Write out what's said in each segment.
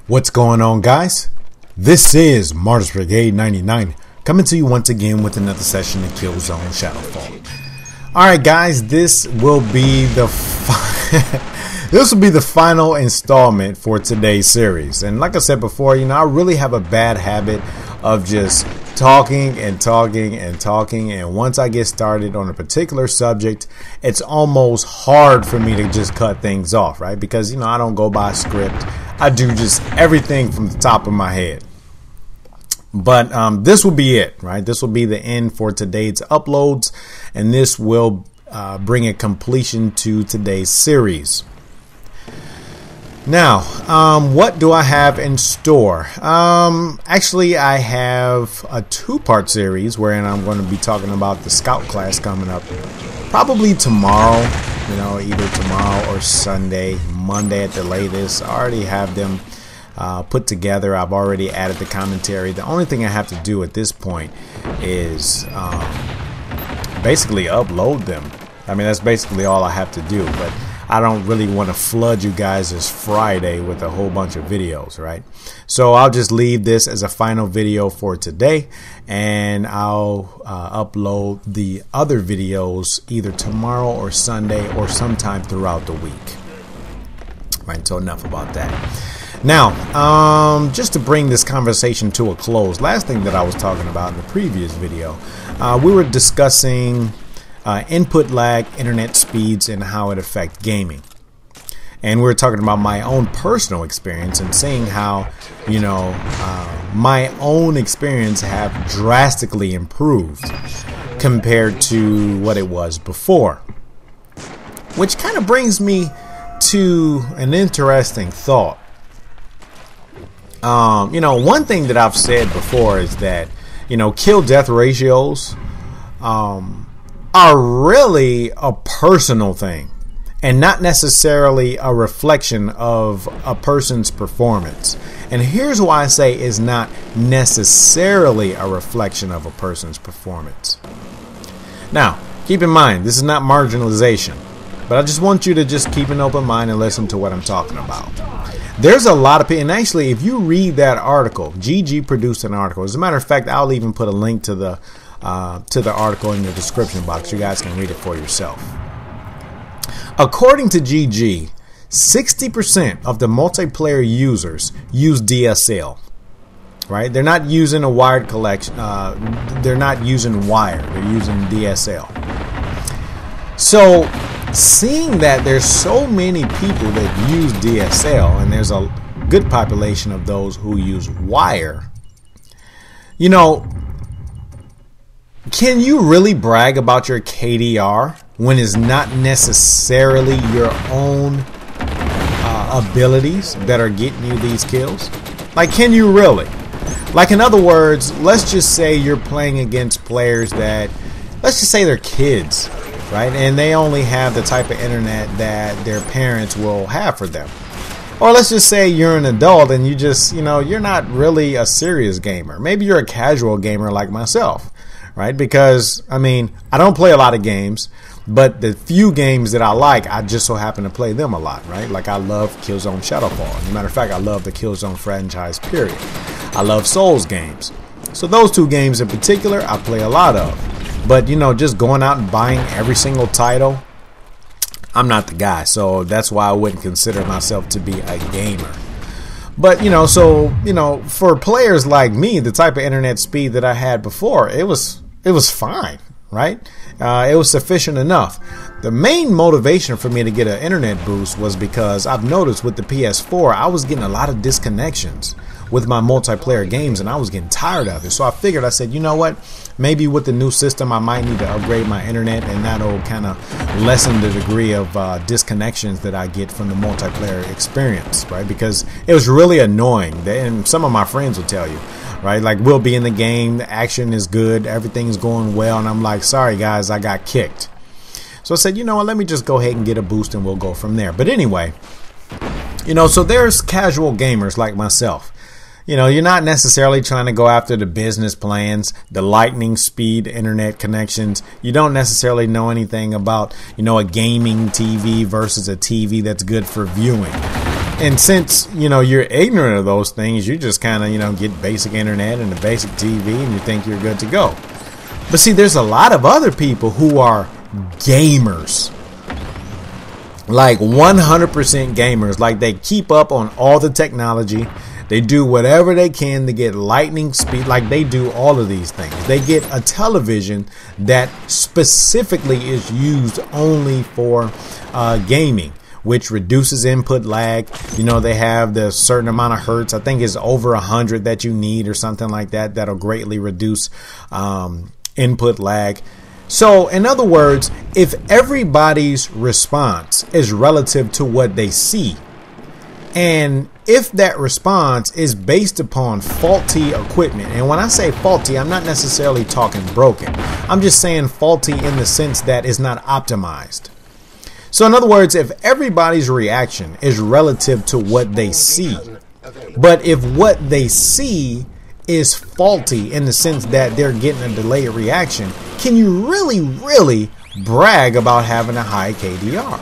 What's going on, guys? This is Martyrs Brigade 99 coming to you once again with another session of Killzone Shadow Fall. Alright guys, this will be the final installment for today's series. And like I said before, I really have a bad habit of just talking, and once I get started on a particular subject, it's almost hard for me to just cut things off, right? Because I don't go by script. I do just everything from the top of my head. But this will be it, right? This will be the end for today's uploads, and this will bring a completion to today's series. Now, what do I have in store? Actually, I have a two-part series wherein I'm going to be talking about the Scout class coming up probably tomorrow, either tomorrow or Sunday, Monday at the latest. I already have them put together. I've already added the commentary. The only thing I have to do at this point is basically upload them. I mean, that's basically all I have to do, but I don't really want to flood you guys this Friday with a whole bunch of videos, right? So I'll just leave this as a final video for today, and I'll upload the other videos either tomorrow or Sunday or sometime throughout the week. Right, so enough about that. Now, just to bring this conversation to a close, last thing that I was talking about in the previous video, we were discussing input lag, internet speeds, and how it affects gaming. And we were talking about my own personal experience and saying how, my own experience have drastically improved compared to what it was before. Which kind of brings me to an interesting thought. One thing that I've said before is that, kill-death ratios are really a personal thing and not necessarily a reflection of a person's performance. And here's why I say it's not necessarily a reflection of a person's performance. Now, keep in mind, this is not marginalization, but I just want you to just keep an open mind and listen to what I'm talking about. There's a lot of people, and actually, if you read that article, GG produced an article. As a matter of fact, I'll even put a link to the article in the description box. You guys can read it for yourself. According to GG, 60% of the multiplayer users use DSL. Right? They're not using a wired collection. They're not using wire. They're using DSL. So, seeing that there's so many people that use DSL, and there's a good population of those who use wire, can you really brag about your KDR when it's not necessarily your own abilities that are getting you these kills? Like, can you really? Like, in other words, let's just say you're playing against players that, let's just say they're kids, right? And they only have the type of internet that their parents will have for them. Or let's just say you're an adult and you just, you're not really a serious gamer. Maybe you're a casual gamer like myself. Right? Because, I don't play a lot of games, but the few games that I like, I just so happen to play them a lot, right? Like, I love Killzone Shadow Fall. As a matter of fact, I love the Killzone franchise, period. I love Souls games. So those two games in particular, I play a lot of. But, just going out and buying every single title, I'm not the guy. So that's why I wouldn't consider myself to be a gamer. But, for players like me, the type of internet speed that I had before, it was fine, right? It was sufficient enough. The main motivation for me to get an internet boost was because I've noticed with the PS4, I was getting a lot of disconnections with my multiplayer games, and I was getting tired of it. So I figured, I said, you know what? Maybe with the new system, I might need to upgrade my internet, and that'll kind of lessen the degree of disconnections that I get from the multiplayer experience, right? Because it was really annoying, and some of my friends will tell you, right? Like, we'll be in the game, the action is good, everything's going well, and I'm like, sorry guys, I got kicked. So I said, you know what? Let me just go ahead and get a boost, and we'll go from there. But anyway, so there's casual gamers like myself. You're not necessarily trying to go after the business plans, the lightning speed internet connections. You don't necessarily know anything about, a gaming TV versus a TV that's good for viewing. And since, you know, you're ignorant of those things, you just kind of, you know, get basic internet and a basic TV and you think you're good to go. But see, there's a lot of other people who are gamers. Like 100% gamers. Like they keep up on all the technology. They do whatever they can to get lightning speed. Like they do all of these things. They get a television that specifically is used only for gaming, which reduces input lag. You know, they have the certain amount of hertz. I think it's over 100 that you need or something like that. That'll greatly reduce input lag. So in other words, if everybody's response is relative to what they see, and if that response is based upon faulty equipment, and when I say faulty, I'm not necessarily talking broken. I'm just saying faulty in the sense that it's not optimized. So in other words, if everybody's reaction is relative to what they see, but if what they see is faulty in the sense that they're getting a delayed reaction, can you really brag about having a high KDR?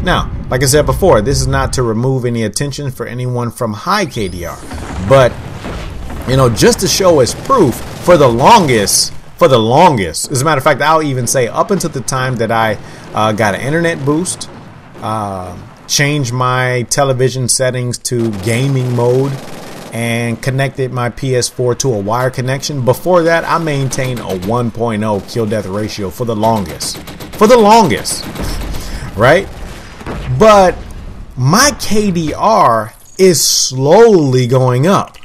Now, like I said before, this is not to remove any attention for anyone from high KDR, but you know, just to show as proof, for the longest, as a matter of fact, I'll even say up until the time that I got an internet boost, changed my television settings to gaming mode, and connected my PS4 to a wire connection. Before that, I maintained a 1.0 kill death ratio for the longest, right? But my KDR is slowly going up.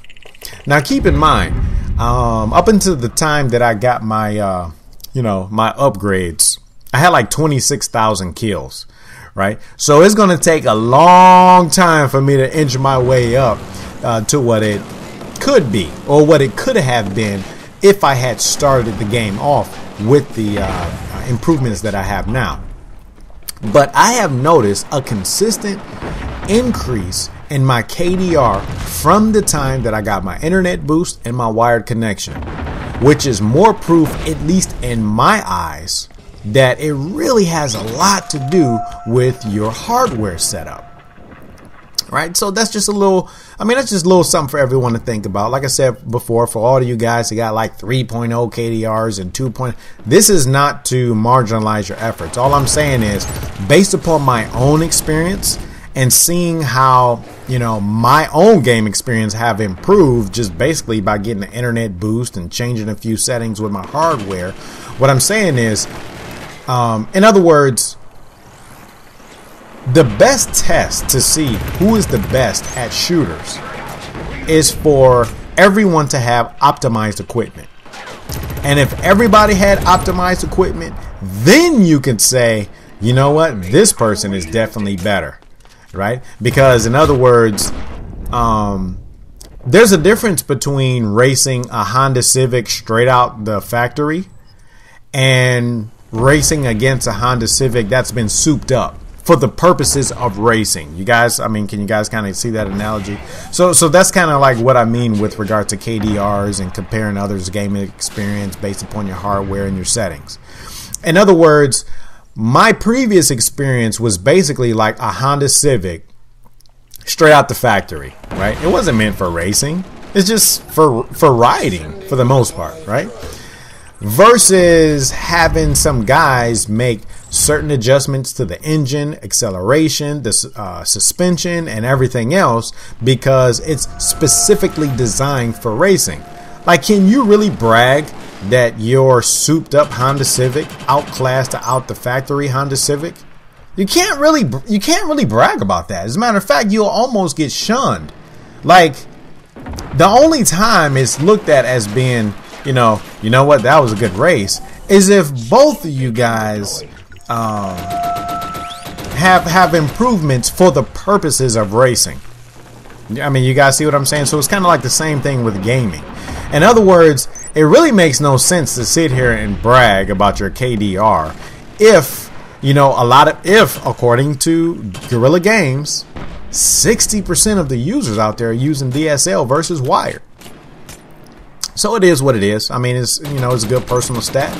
Now keep in mind, up until the time that I got my my upgrades, I had like 26,000 kills, right? So it's going to take a long time for me to inch my way up to what it could be, or what it could have been if I had started the game off with the improvements that I have now. But I have noticed a consistent increase in my KDR from the time that I got my internet boost and my wired connection, which is more proof, at least in my eyes, that it really has a lot to do with your hardware setup. Right, so that's just a little, that's just a little something for everyone to think about. Like I said before, for all of you guys who got like 3.0 KDRs and 2.0, this is not to marginalize your efforts. All I'm saying is, based upon my own experience and seeing how, you know, my own game experience have improved just basically by getting an internet boost and changing a few settings with my hardware, what I'm saying is, in other words, the best test to see who is the best at shooters is for everyone to have optimized equipment. And if everybody had optimized equipment, then you could say, you know what, this person is definitely better, right? Because in other words, there's a difference between racing a Honda Civic straight out the factory and racing against a Honda Civic that's been souped up for the purposes of racing. You guys, can you guys kind of see that analogy? So that's kind of like what I mean with regard to KDRs and comparing others' gaming experience based upon your hardware and your settings. In other words, my previous experience was basically like a Honda Civic straight out the factory, right? It wasn't meant for racing. It's just for riding for the most part, right? Versus having some guys make certain adjustments to the engine, acceleration, the suspension, and everything else because it's specifically designed for racing. Like, can you really brag that your souped up Honda Civic outclassed the out the factory Honda Civic? You can't really brag about that. As a matter of fact, you'll almost get shunned. Like, the only time it's looked at as being, you know what, that was a good race, is if both of you guys have improvements for the purposes of racing. You guys see what I'm saying? So it's kind of like the same thing with gaming. In other words, it really makes no sense to sit here and brag about your KDR if, according to Guerrilla Games, 60% of the users out there are using DSL versus wired. So it is what it is. I mean, it's, you know, it's a good personal stat.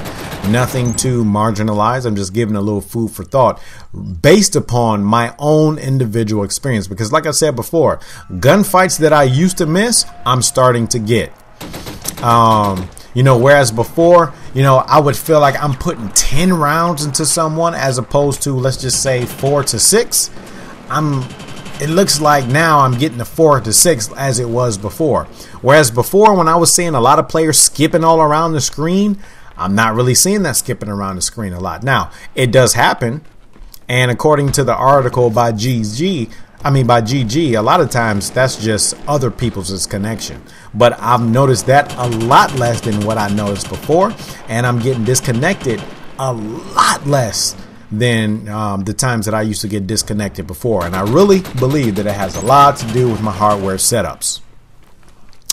Nothing to marginalize. I'm just giving a little food for thought based upon my own individual experience. Because like I said before, gunfights that I used to miss, I'm starting to get. You know, whereas before, you know, I would feel like I'm putting 10 rounds into someone as opposed to, let's just say, 4 to 6. It looks like now I'm getting the 4 to 6 as it was before. Whereas before, when I was seeing a lot of players skipping all around the screen, I'm not really seeing that skipping around the screen a lot. Now, it does happen. And according to the article by GG, a lot of times that's just other people's connection. But I've noticed that a lot less than what I noticed before. And I'm getting disconnected a lot less than the times that I used to get disconnected before. And I really believe that it has a lot to do with my hardware setups.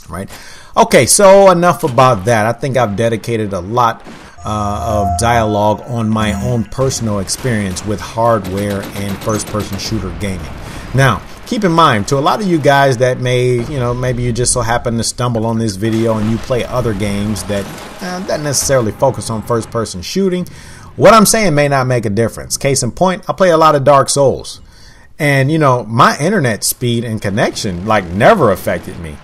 Right? Okay, so enough about that. I think I've dedicated a lot of dialogue on my own personal experience with hardware and first-person shooter gaming. Now, keep in mind, to a lot of you guys that maybe you just so happen to stumble on this video and you play other games that don't necessarily focus on first-person shooting, what I'm saying may not make a difference. Case in point, I play a lot of Dark Souls. And, you know, my internet speed and connection, like, never affected me.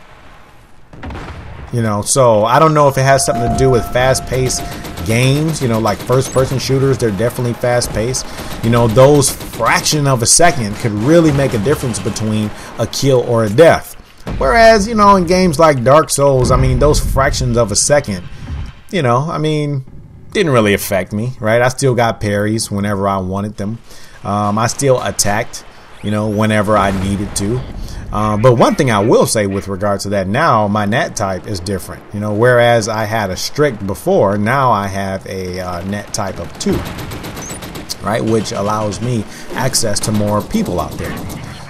You know, so I don't know if it has something to do with fast-paced games, you know, like first-person shooters. They're definitely fast-paced. You know, those fraction of a second could really make a difference between a kill or a death. Whereas, you know, in games like Dark Souls, I mean, those fractions of a second, you know, I mean, didn't really affect me, right? I still got parries whenever I wanted them. I still attacked, you know, whenever I needed to. But one thing I will say with regards to that, now my net type is different. You know, whereas I had a strict before, now I have a net type of 2, right? Which allows me access to more people out there.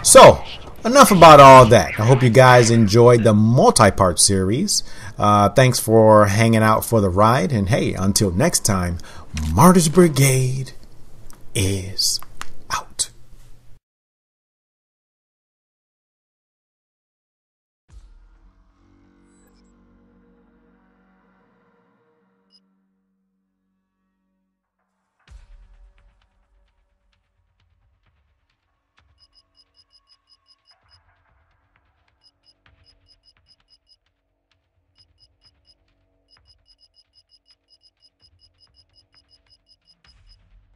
So, enough about all that. I hope you guys enjoyed the multi-part series. Thanks for hanging out for the ride. And hey, until next time, Martyrs Brigade is